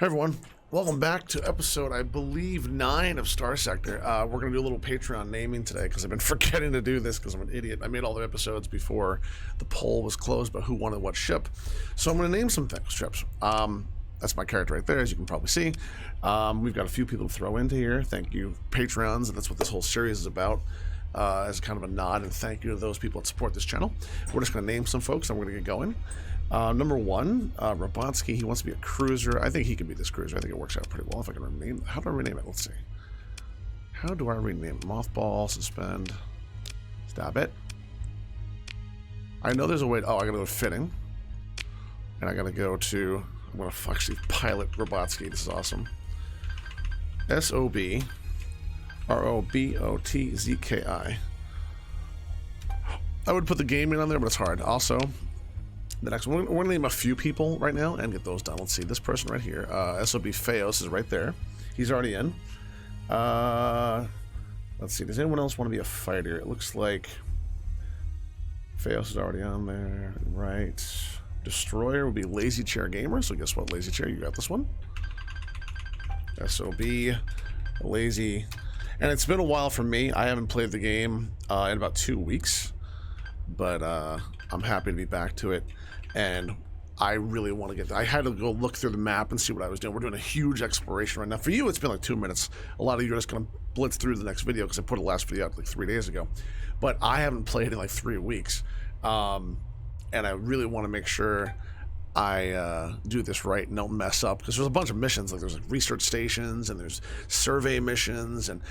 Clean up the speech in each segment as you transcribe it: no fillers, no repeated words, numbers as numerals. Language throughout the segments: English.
Hey everyone, welcome back to episode, I believe, 9 of StarSector. We're going to do a little Patreon naming today because I've been forgetting to do this because I'm an idiot. I made all the episodes before the poll was closed about who wanted what ship. So I'm going to name some things, ships. That's my character right there, as you can probably see. We've got a few people to throw into here. Thank you, Patreons, and that's what this whole series is about. As kind of a nod and thank you to those people that support this channel. We're just going to name some folks and we're going to get going. Number 1, Robotsky, he wants to be a cruiser. I think he can be this cruiser. I think it works out pretty well if I can rename. How do I rename it? Let's see. How do I rename it? Mothball, suspend, stop it. I know there's a way. Oh, I gotta go to fitting. And I gotta go to, I'm gonna actually pilot Robotsky. This is awesome. S-O-B R-O-B-O-T-Z-K-I. I would put the gaming on there, but it's hard. Also, the next one, we're gonna name a few people right now and get those done. Let's see, this person right here, SOB Feos is right there. He's already in. Let's see, does anyone else want to be a fighter? It looks like Feos is already on there, right? Destroyer would be Lazy Chair Gamer, so guess what, Lazy Chair, you got this one. SOB, Lazy, and it's been a while for me. I haven't played the game in about 2 weeks, but I'm happy to be back to it. And I really want to get there. I had to go look through the map and see what I was doing. We're doing a huge exploration right now. For you, it's been like 2 minutes. A lot of you are just going to blitz through the next video because I put the last video out like 3 days ago. But I haven't played in like 3 weeks. And I really want to make sure I do this right and don't mess up, because there's a bunch of missions. Like there's like research stations and there's survey missions and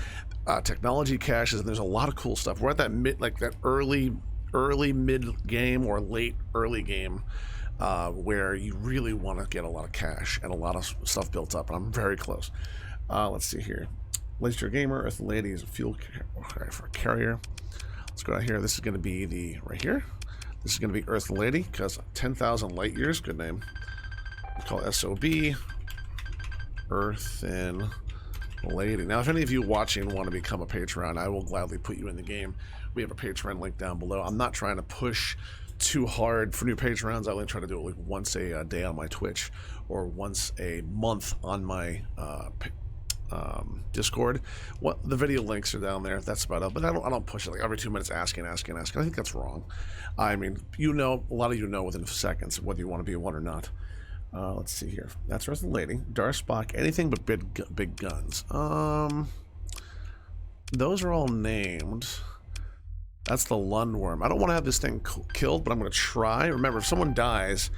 technology caches, and there's a lot of cool stuff. We're at that early mid game or late early game where you really want to get a lot of cash and a lot of stuff built up, and I'm very close. Let's see here. Laser Gamer, Earth Lady is a fuel for a carrier. Let's go down here. This is going to be the right here. This is going to be Earth Lady because 10,000 light years. Good name. We call it SOB Earth and Lady. Now, if any of you watching want to become a Patreon, I will gladly put you in the game. We have a Patreon link down below. I'm not trying to push too hard for new Patreons. I only try to do it like once a day on my Twitch or once a month on my Discord. The video links are down there. That's about it. But I don't push it like every 2 minutes asking. I think that's wrong. I mean, you know, a lot of you know within seconds whether you want to be one or not. Let's see here. That's the lady. Darth Spock. Anything but big guns. Those are all named. That's the Lundworm. I don't want to have this thing killed, but I'm going to try. Remember, if someone dies,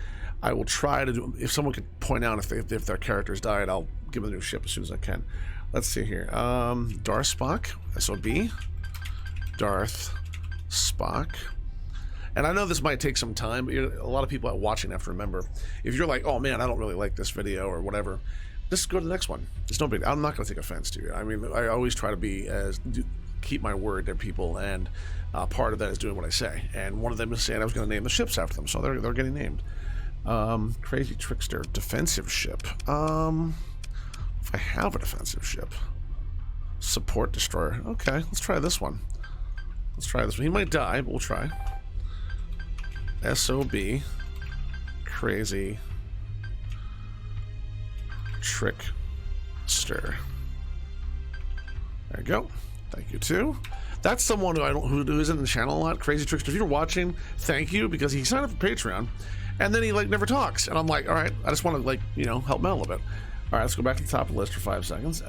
I will try to do. If someone could point out if their characters died, I'll give them a new ship as soon as I can. Let's see here. Darth Spock. SOB. Darth Spock. And I know this might take some time, but a lot of people out watching have to remember, if you're like, oh man, I don't really like this video or whatever, just go to the next one. It's no big. I'm not going to take offense to you. I mean, I always try to keep my word to people, and part of that is doing what I say. And one of them is saying I was going to name the ships after them, so they're getting named. Crazy Trickster, defensive ship. If I have a defensive ship, support destroyer. Okay, let's try this one. He might die, but we'll try. SOB, Crazy Trickster. There you go. Thank you too. That's someone who isn't in the channel a lot. Crazy Trickster. If you're watching, thank you, because he signed up for Patreon, and then he like never talks, and I'm like, all right, I just want to like help him out a little bit. All right, let's go back to the top of the list for 5 seconds.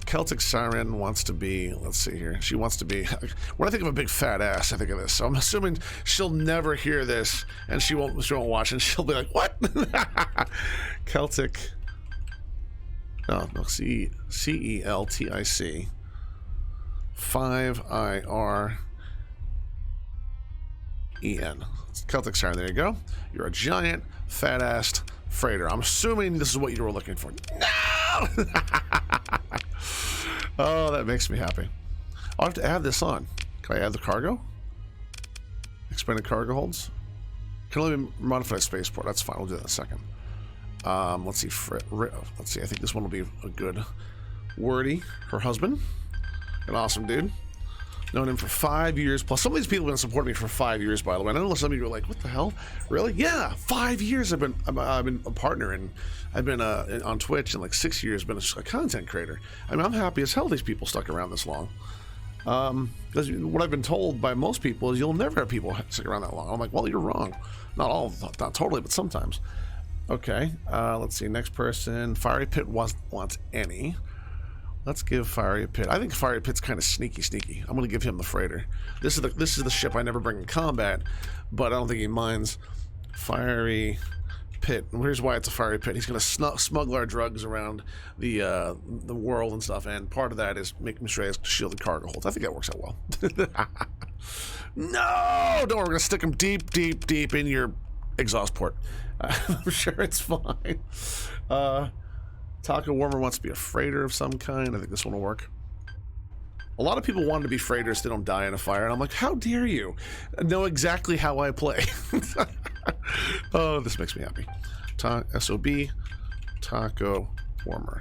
Celtic Siren wants to be, let's see here, she wants to be, when I think of a big fat ass, I think of this. So I'm assuming she'll never hear this, and she won't watch, and she'll be like, what? Celtic, no, C-E-L-T-I-C, 5-I-R-E-N. Celtic Siren, there you go. You're a giant, fat-assed freighter. I'm assuming this is what you were looking for. No! Oh, that makes me happy. I'll have to add this on. Can I add the cargo? Expanded cargo holds? Can only modify spaceport. That's fine. We'll do that in a second. Let's see. Let's see. I think this one will be a good wordy. Her husband. An awesome dude. Known him for 5 years plus. Some of these people have been supporting me for 5 years, by the way. And I know some of you are like, what the hell? Really? Yeah, 5 years I've been a partner, and I've been on Twitch, and like 6 years been a content creator. I mean, I'm happy as hell these people stuck around this long. Because what I've been told by most people is you'll never have people stick around that long. I'm like, well, you're wrong. Not all, not totally, but sometimes. Okay, let's see. Next person, Fiery Pit wants any. Let's give Fiery Pit. I think Fiery Pit's kind of sneaky. I'm going to give him the freighter. This is the ship I never bring in combat, but I don't think he minds. Fiery Pit. And here's why it's a Fiery Pit. He's going to smuggle our drugs around the world and stuff, and part of that is making sure he has shielded cargo holds. I think that works out well. No! Don't worry, we're going to stick him deep in your exhaust port. I'm sure it's fine. Taco Warmer wants to be a freighter of some kind. I think this one will work. A lot of people want to be freighters so they don't die in a fire, and I'm like, how dare you know exactly how I play? Oh, this makes me happy. SOB, Taco Warmer.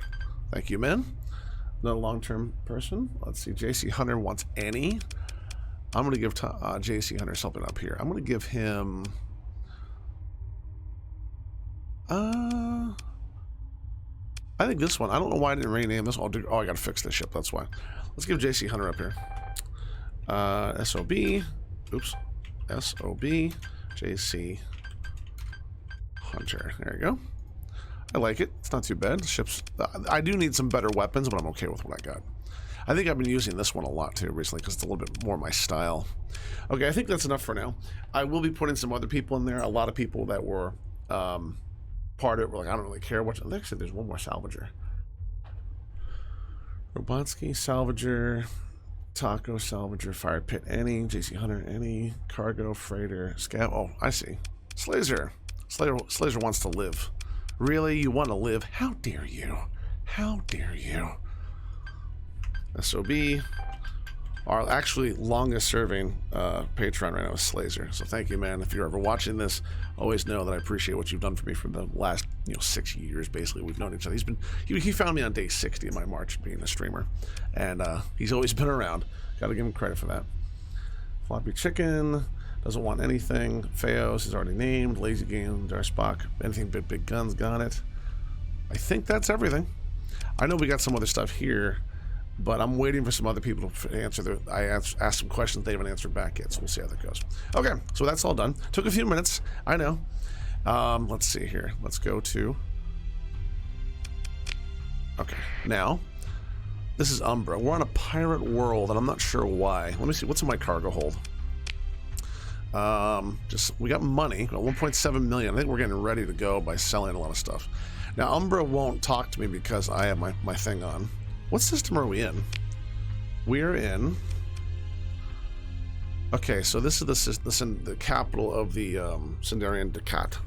Thank you, man. Not a long-term person. Let's see. JC Hunter wants any. I'm going to give JC Hunter something up here. I'm going to give him... I think this one. I don't know why I didn't rename this one. Oh, I gotta fix this ship. That's why. Let's give JC Hunter up here. SOB. Oops. SOB. JC Hunter. There you go. I like it. It's not too bad. The ship's... I do need some better weapons, but I'm okay with what I got. I think I've been using this one a lot too recently because it's a little bit more my style. Okay, I think that's enough for now. I will be putting some other people in there. A lot of people that were... part of it, we're like, I don't really care what. Actually, there's one more salvager. Robotsky, salvager, Taco, salvager, Fire Pit, any, JC Hunter, any, cargo, freighter, scout. Oh, I see. Slazer wants to live. Really? You want to live? How dare you? How dare you? SOB. Our actually longest serving patron right now is Slazer. So thank you, man. If you're ever watching this, always know that I appreciate what you've done for me for the last 6 years. Basically, we've known each other. He found me on day 60 of my march being a streamer, and he's always been around. Got to give him credit for that. Floppy Chicken doesn't want anything. Feos is already named. Lazy Game, Darspock, anything big guns, got it. I think that's everything. I know we got some other stuff here, but I'm waiting for some other people to answer. I asked some questions they haven't answered back yet, so we'll see how that goes. Okay, so that's all done. Took a few minutes, I know. Let's see here. Let's go to... Okay, now, this is Umbra. We're on a pirate world, and I'm not sure why. Let me see, what's in my cargo hold? We got money, 1.7 million. I think we're getting ready to go by selling a lot of stuff. Now, Umbra won't talk to me because I have my thing on. What system are we in? We're in... Okay, so this is the capital of the Sindarian Ducat.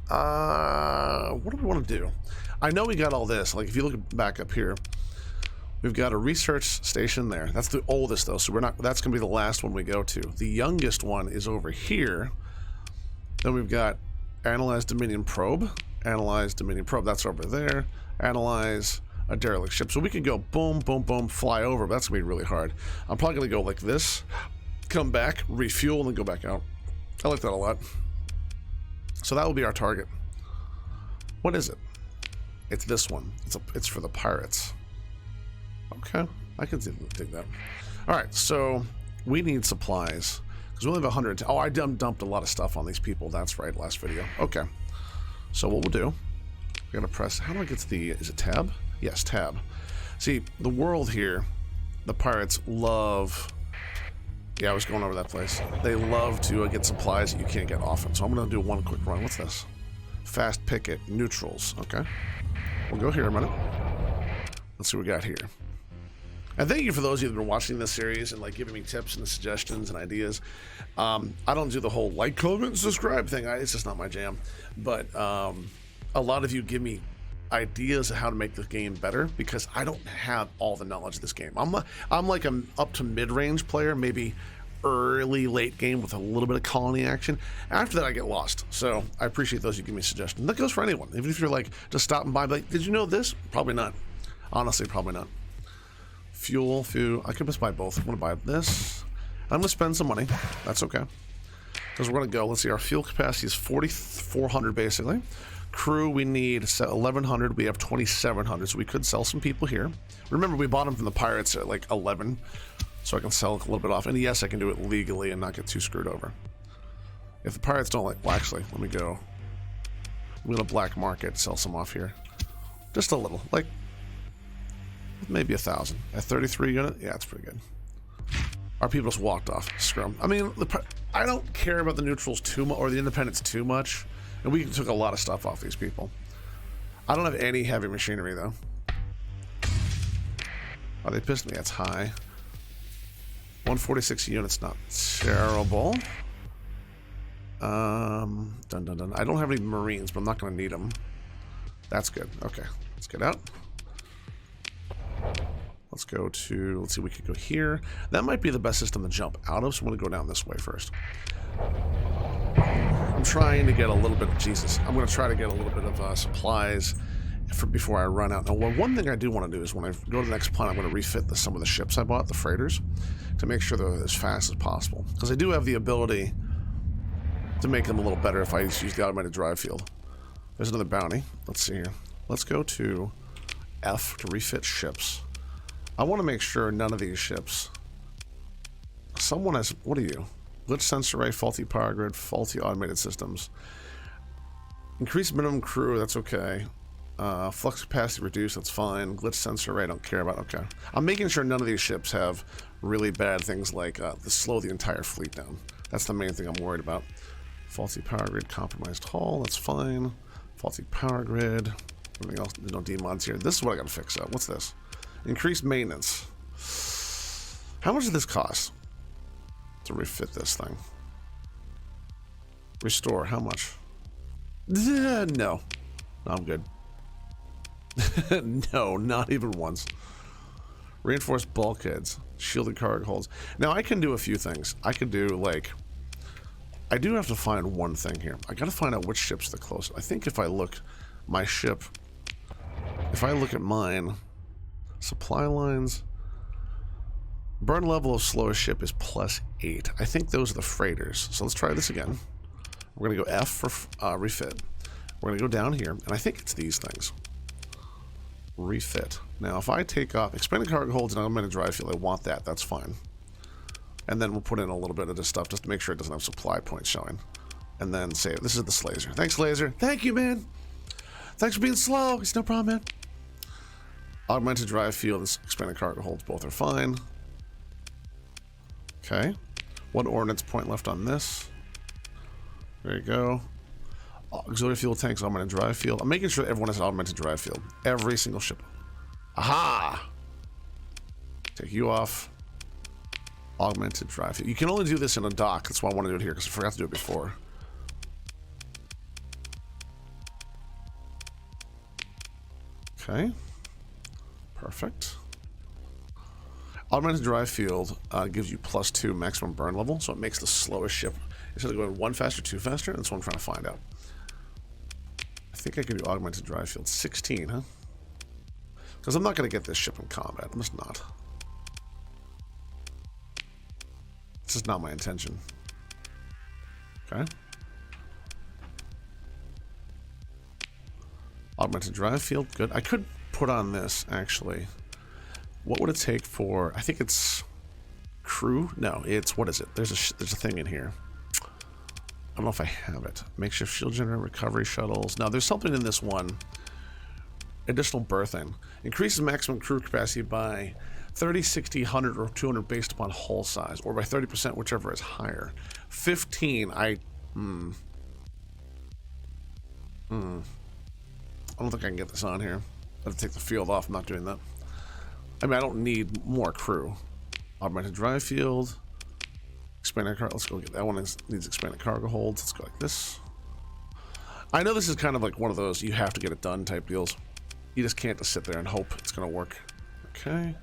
What do we want to do? I know we got all this. Like, if you look back up here, we've got a research station there. That's the oldest, though, so that's going to be the last one we go to. The youngest one is over here. Then we've got Analyze Dominion Probe. Analyze Dominion Probe. That's over there. Analyze... a derelict ship. So we can go boom, boom, boom, fly over, but that's going to be really hard. I'm probably going to go like this, come back, refuel, and then go back out. I like that a lot. So that will be our target. What is it? It's this one. It's for the pirates. Okay, I can dig that. All right, so we need supplies. Because we only have 100. Oh, I dumped a lot of stuff on these people. That's right, last video. Okay. So what we'll do, we're going to press, how do I get to the, is it tab? Yes, tab. See, the world here, the pirates love... Yeah, I was going over that place. They love to get supplies that you can't get often. So I'm going to do one quick run. What's this? Fast picket, neutrals. Okay. We'll go here a minute. Let's see what we got here. And thank you for those of you that have been watching this series and like giving me tips and suggestions and ideas. I don't do the whole like, comment, subscribe thing. It's just not my jam. But a lot of you give me ideas of how to make the game better because I don't have all the knowledge of this game. I'm like an up to mid-range player, maybe early late game with a little bit of colony action. After that I get lost. So I appreciate those who give me suggestions. That goes for anyone. Even if you're like just stopping by like, did you know this? Probably not. Honestly, probably not. Fuel. I could just buy both. I'm gonna buy this. I'm going to spend some money. That's okay. Because we're going to go. Let's see. Our fuel capacity is 4,400 basically. Crew, we need 1,100. We have 2,700. So we could sell some people here. Remember, we bought them from the pirates at like 11. So I can sell a little bit off. And yes, I can do it legally and not get too screwed over. If the pirates don't like... Well, actually, let me go. I'm going to black market, sell some off here. Just a little. Like, maybe 1,000. At 33 unit? Yeah, it's pretty good. Our people just walked off. Scrum. I mean, I don't care about the neutrals too much, or the independents too much. And we took a lot of stuff off these people. I don't have any heavy machinery, though. Oh, they pissed me. That's high. 146 units, not terrible. Dun, dun, dun. I don't have any Marines, but I'm not going to need them. That's good. Okay, let's get out. Let's go to, let's see, we could go here. That might be the best system to jump out of, so I'm going to go down this way first. I'm trying to get a little bit of, Jesus, I'm going to try to get a little bit of supplies before I run out. Now, one thing I do want to do is when I go to the next planet, I'm going to refit some of the ships I bought, the freighters, to make sure they're as fast as possible. Because I do have the ability to make them a little better if I use the automated drive field. There's another bounty. Let's see here. Let's go to F to refit ships. I want to make sure none of these ships... Someone has... What are you? Glitch sensor array, faulty power grid, faulty automated systems. Increased minimum crew, that's okay. Flux capacity reduced, that's fine. Glitch sensor array, I don't care about, okay. I'm making sure none of these ships have really bad things like slow the entire fleet down. That's the main thing I'm worried about. Faulty power grid, compromised hull, that's fine. Faulty power grid. Everything else, there's no demods here. This is what I gotta fix up. What's this? Increased maintenance. How much does this cost to refit this thing? Restore, how much? No, I'm good. No, not even once. Reinforced bulkheads, shielded cargo holds. Now I can do a few things. I could do like, I do have to find one thing here. I gotta find out which ship's the closest. I think if I look, my ship, if I look at mine, supply lines, burn level of slowest ship is +8. I think those are the freighters. So let's try this again. We're gonna go F for refit. We're gonna go down here, and I think it's these things. Refit. Now, if I take off expanded cargo holds and augmented drive field, I want that. That's fine. And then we'll put in a little bit of this stuff just to make sure it doesn't have supply points showing. And then save. This is the laser. Thanks, laser. Thank you, man. Thanks for being slow. It's no problem, man. Augmented drive field and expanded cargo holds both are fine. Okay. One ordnance point left on this. There you go. Auxiliary fuel tanks, augmented drive field. I'm making sure everyone has an augmented drive field. Every single ship. Aha! Take you off. Augmented drive field. You can only do this in a dock. That's why I want to do it here, because I forgot to do it before. Okay. Perfect. Augmented drive field gives you +2 maximum burn level, so it makes the slowest ship. Instead of going 1 faster, 2 faster, that's what I'm trying to find out. I think I can do augmented drive field 16, huh? Because I'm not going to get this ship in combat. I'm just not. This is not my intention. Okay. Augmented drive field, good. I could put on this, actually. What would it take for... I think it's... crew? No, it's... What is it? There's a thing in here. I don't know if I have it. Makeshift shield generator, recovery shuttles. Now, there's something in this one. Additional berthing. Increases maximum crew capacity by 30, 60, 100, or 200 based upon hull size. Or by 30%, whichever is higher. 15, I don't think I can get this on here. I have to take the field off. I'm not doing that. I mean, I don't need more crew. Augmented drive field. Expanded cargo. Let's go get that one. Needs expanded cargo holds. Let's go like this. I know this is kind of like one of those you have to get it done type deals. You just can't just sit there and hope it's going to work. Okay.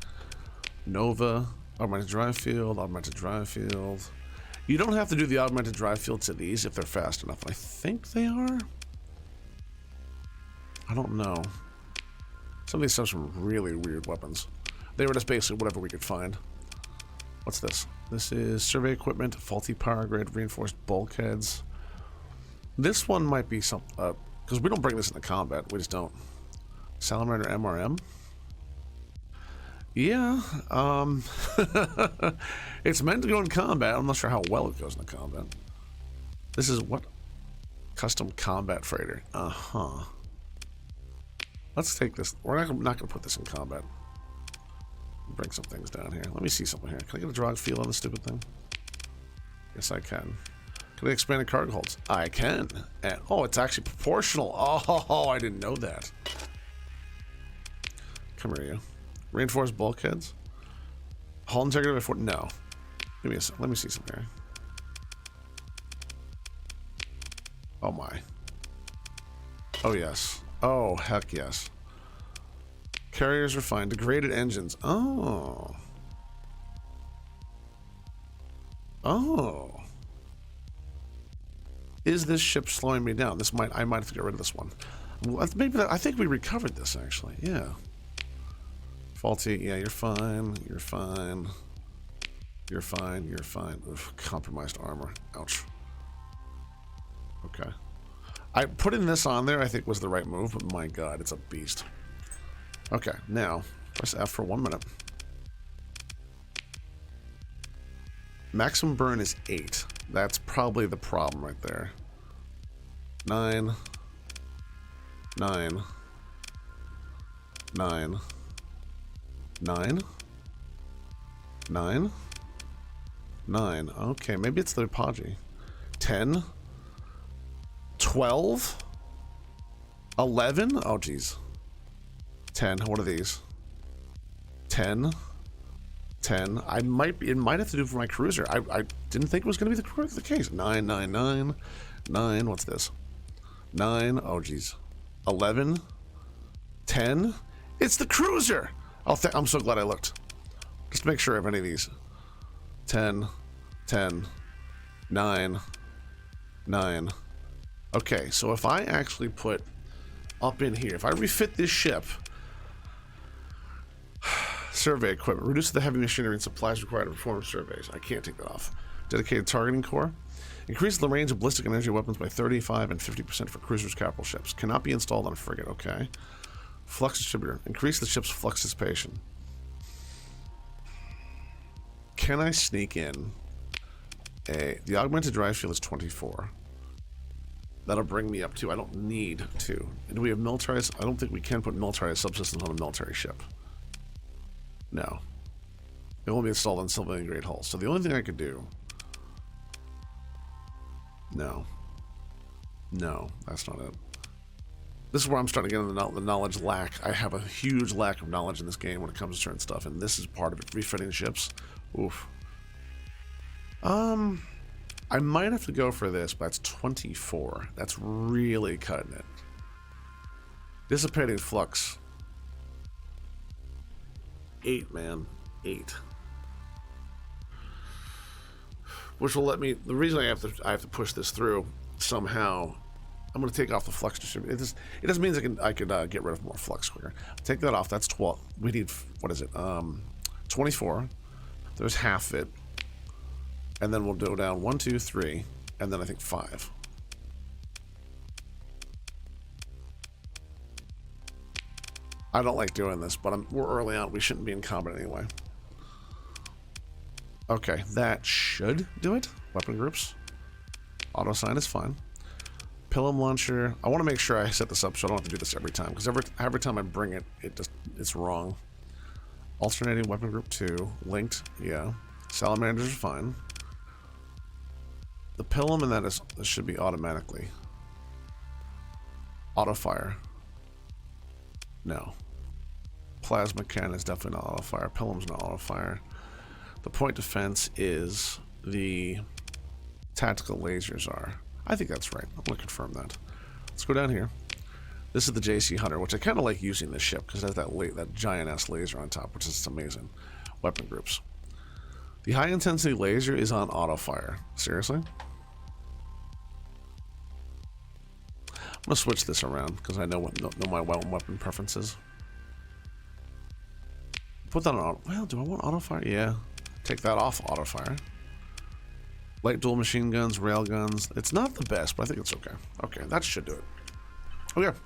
Nova. Augmented drive field. Augmented drive field. You don't have to do the augmented drive field to these if they're fast enough. I think they are. I don't know. Some of these have some really weird weapons. They were just basically whatever we could find. What's this? This is survey equipment, faulty power grid, reinforced bulkheads. This one might be some, because we don't bring this into combat. We just don't. Salamander MRM. Yeah, it's meant to go in combat. I'm not sure how well it goes in combat. This is what? Custom combat freighter. Uh-huh. Let's take this. We're not going to put this in combat. Bring some things down here. Let me see something here. Can I get a drag feel on this stupid thing? Yes, I can. Can I expand the cargo holds? I can. And, oh, it's actually proportional. Oh, I didn't know that. Come here, you. Reinforced bulkheads. Hull integrity before. No. Give me a sec. Let me see something here. Oh my. Oh yes. Oh heck yes. Carriers refined. Degraded engines. Oh. Oh. Is this ship slowing me down? I might have to get rid of this one. Maybe I think we recovered this actually. Yeah. Faulty. Yeah, you're fine. You're fine. You're fine. You're fine. Oof, compromised armor. Ouch. Okay. Putting this on there, I think, was the right move, but my god, it's a beast. Okay, now, press F for 1 minute. Maximum burn is 8. That's probably the problem right there. 9. 9. 9. 9. 9. 9. Okay, maybe it's the Apogee. 10. 12. 11. Oh, geez. 10. What are these? 10. 10. It might have to do for my cruiser. I didn't think it was going to be the case. 9, 9, 9. 9. What's this? 9. Oh, geez. 11. 10. It's the cruiser! I'm so glad I looked. Just to make sure of any of these. 10. 10. 9. 9. Okay, so if I actually put up in here, if I refit this ship, survey equipment, reduce the heavy machinery and supplies required to perform surveys. I can't take that off. Dedicated targeting core. Increase the range of ballistic and energy weapons by 35 and 50% for cruisers, capital ships. Cannot be installed on a frigate, okay. Flux distributor. Increase the ship's flux dissipation. Can I sneak in the augmented drive field is 24. That'll bring me up to, I don't need to. Do we have militarized? I don't think we can put militarized subsystems on a military ship. No. It won't be installed on civilian grade hulls. So the only thing I could do... No. No, that's not it. This is where I'm starting to get into the knowledge lack. I have a huge lack of knowledge in this game when it comes to certain stuff, and this is part of it. Refitting ships. Oof. I might have to go for this, but it's 24. That's really cutting it. Dissipating flux. 8, man. 8. Which will let me... The reason I have to push this through somehow... I'm going to take off the flux distributor. It just means I could get rid of more flux quicker. Take that off. That's 12. We need... What is it? 24. There's half it. And then we'll go down 1, 2, 3, and then I think 5. I don't like doing this, but we're early on. We shouldn't be in combat anyway. Okay, that should do it. Weapon groups. Auto sign is fine. Pilum launcher. I want to make sure I set this up so I don't have to do this every time, because every time I bring it, it's wrong. Alternating weapon group 2. Linked, yeah. Salamanders are fine. The Pilum and this should be automatically. Auto fire. No. Plasma cannon is definitely not auto fire. Pilum's not auto fire. The point defense is the tactical lasers are. I think that's right. I'm going to confirm that. Let's go down here. This is the JC Hunter, which I kind of like using this ship because it has that giant-ass laser on top, which is amazing. Weapon groups. The high-intensity laser is on auto fire. Seriously? I'm going to switch this around because I know my weapon preferences. Put that on auto. Well, do I want auto fire? Yeah. Take that off auto fire. Light dual machine guns, rail guns. It's not the best, but I think it's okay. Okay, that should do it. Okay.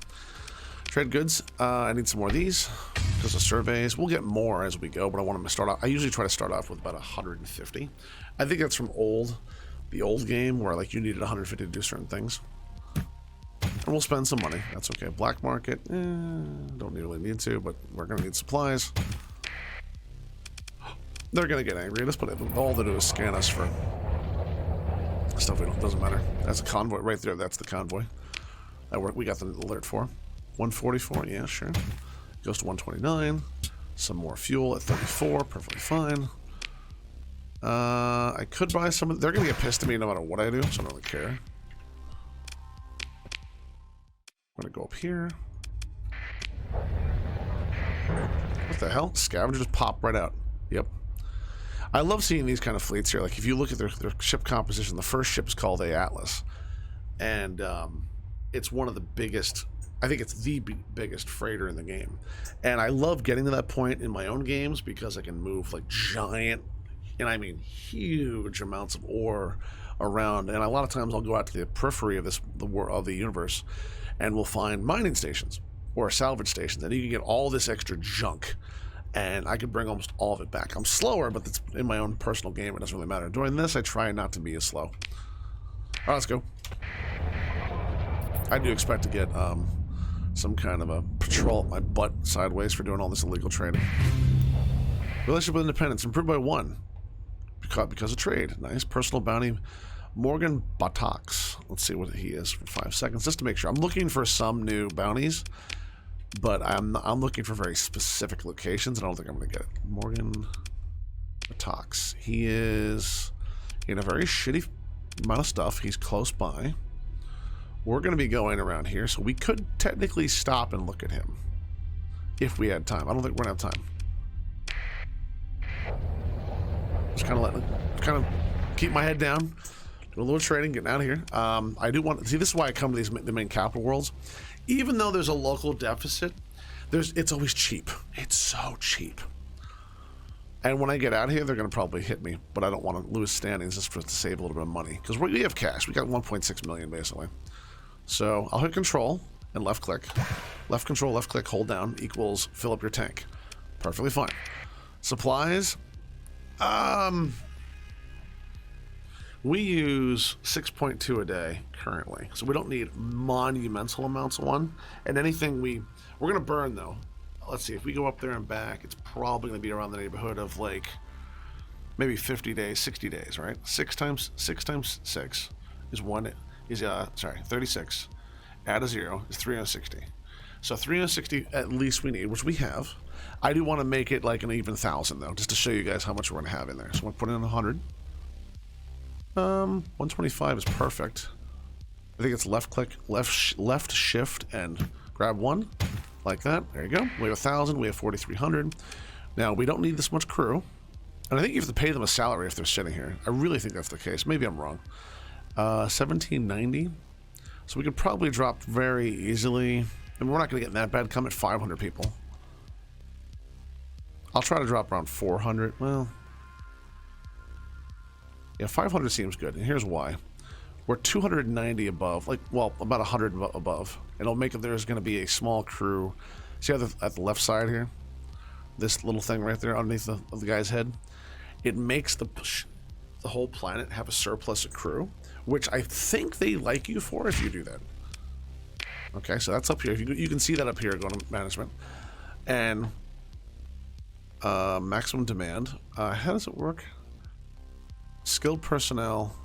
Trade goods. I need some more of these because of surveys. We'll get more as we go, but I want them to start off. I usually try to start off with about 150. I think that's from the old game where like you needed 150 to do certain things. And we'll spend some money. That's okay. Black market. Don't really need to, but we're going to need supplies. They're going to get angry. Let's put it. All they do is scan us for stuff we don't. Doesn't matter. That's a convoy right there. That's the convoy. We got the alert for. 144. Yeah, sure. Goes to 129. Some more fuel at 34. Perfectly fine. I could buy some. They're going to get pissed at me no matter what I do, so I don't really care. I'm going to go up here. What the hell? Scavenger just popped right out. Yep. I love seeing these kind of fleets here. Like, if you look at their ship composition, the first ship is called the Atlas. And it's one of the biggest... I think it's the biggest freighter in the game. And I love getting to that point in my own games because I can move, like, giant... And I mean huge amounts of ore around. And a lot of times I'll go out to the periphery of the universe, and we'll find mining stations or salvage stations, and you can get all this extra junk, and I can bring almost all of it back. I'm slower, but it's in my own personal game. It doesn't really matter. Doing this, I try not to be as slow. All right, let's go. I do expect to get some kind of a patrol up my butt sideways for doing all this illegal trading. Relationship with independence improved by 1 because of trade. Nice. Personal bounty. Morgan Batox. Let's see what he is for 5 seconds, just to make sure. I'm looking for some new bounties, but I'm looking for very specific locations, and I don't think I'm going to get it. Morgan Batox. He is in a very shitty amount of stuff. He's close by. We're going to be going around here, so we could technically stop and look at him if we had time. I don't think we're going to have time. Just kind of keep my head down. Do a little trading, getting out of here. I do want to see. This is why I come to the main capital worlds. Even though there's a local deficit, it's always cheap. It's so cheap. And when I get out of here, they're going to probably hit me. But I don't want to lose standings just to save a little bit of money, because we have cash. We got 1.6 million basically. So I'll hit control and left click, left control, left click, hold down equals fill up your tank. Perfectly fine. Supplies. We use 6.2 a day currently, so we don't need monumental amounts of one. And anything we're gonna burn though. Let's see, if we go up there and back, it's probably gonna be around the neighborhood of like maybe 50 days, 60 days, right? 6 times 6 is 36. Add a 0 is 360. So 360 at least we need, which we have. I do want to make it like an even 1,000 though, just to show you guys how much we're gonna have in there. So I'm gonna put in 100. 125 is perfect. I think it's left click, left shift, and grab 1 like that. There you go. We have 1,000. We have 4,300. Now we don't need this much crew, and I think you have to pay them a salary if they're sitting here. I really think that's the case. Maybe I'm wrong. 1790. So we could probably drop very easily. I mean, we're not going to get that bad. Come at 500 people. I'll try to drop around 400. Well. Yeah, 500 seems good, and here's why. We're 290 above, about 100 above. It'll make it there's going to be a small crew. See at the left side here? This little thing right there underneath the guy's head? It makes the whole planet have a surplus of crew, which I think they like you for if you do that. Okay, so that's up here. You can see that up here, go to management. And maximum demand. How does it work? Skilled personnel.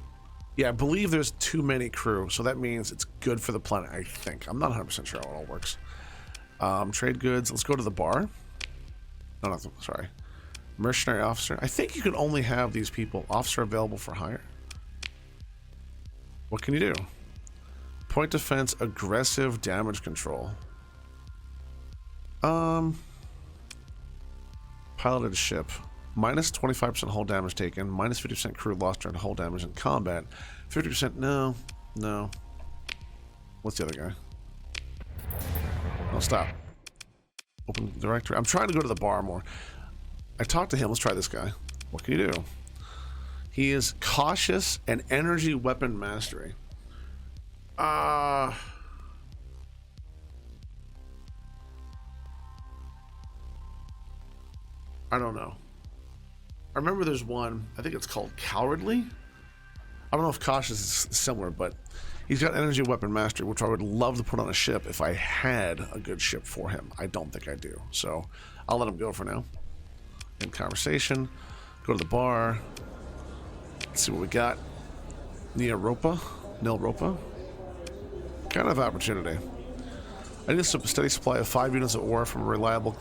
Yeah, I believe there's too many crew, so that means it's good for the planet, I think. I'm not 100% sure how it all works. Trade goods. Let's go to the bar. No, no, sorry. Mercenary officer. I think you can only have these people. Officer available for hire. What can you do? Point defense, aggressive damage control. Piloted ship. Minus 25% hull damage taken, minus 50% crew lost during hull damage in combat. 50%, no. What's the other guy? No, stop. Open directory. I'm trying to go to the bar more. I talked to him. Let's try this guy. What can you do? He is cautious and energy weapon mastery. I don't know. I remember there's one, I think it's called Cowardly. I don't know if cautious is similar, but he's got energy weapon mastery, which I would love to put on a ship if I had a good ship for him. I don't think I do. So I'll let him go for now. In conversation. Go to the bar. Let's see what we got. Nil Ropa. Kind of opportunity. I need a steady supply of 5 units of ore from a reliable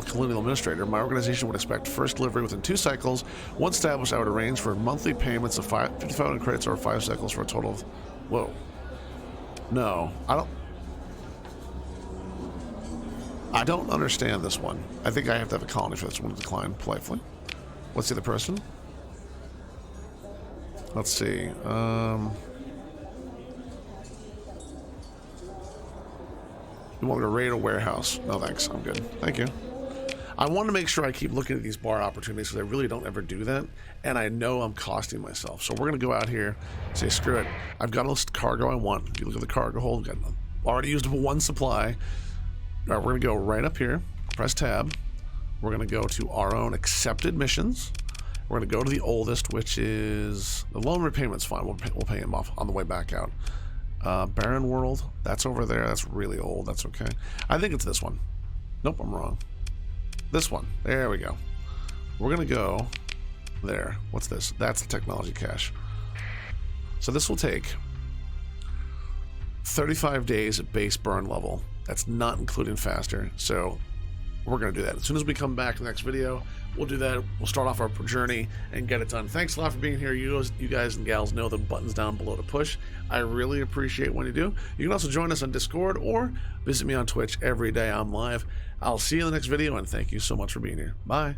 colonial administrator. My organization would expect first delivery within 2 cycles. Once established, I would arrange for monthly payments of 5,500 credits or 5 cycles for a total of... Whoa. No, I don't understand this one. I think I have to have a colony for this one to decline politely. What's the other person? Let's see. You want me to raid a warehouse? No, thanks. I'm good. Thank you. I want to make sure I keep looking at these bar opportunities because I really don't ever do that. And I know I'm costing myself. So we're going to go out here and say, screw it. I've got a list of cargo I want. If you look at the cargo hold, I've got already used up 1 supply. All right, we're going to go right up here. Press tab. We're going to go to our own accepted missions. We're going to go to the oldest, which is... The loan repayment's fine. We'll pay him off on the way back out. Barren World, that's over there. That's really old. That's okay. I think it's this one. Nope, I'm wrong. This one. There we go. We're going to go there. What's this? That's the technology cache. So this will take 35 days at base burn level. That's not including faster. So we're going to do that. As soon as we come back in the next video, we'll do that. We'll start off our journey and get it done. Thanks a lot for being here. You guys and gals know the buttons down below to push. I really appreciate when you do. You can also join us on Discord or visit me on Twitch every day I'm live. I'll see you in the next video, and thank you so much for being here. Bye.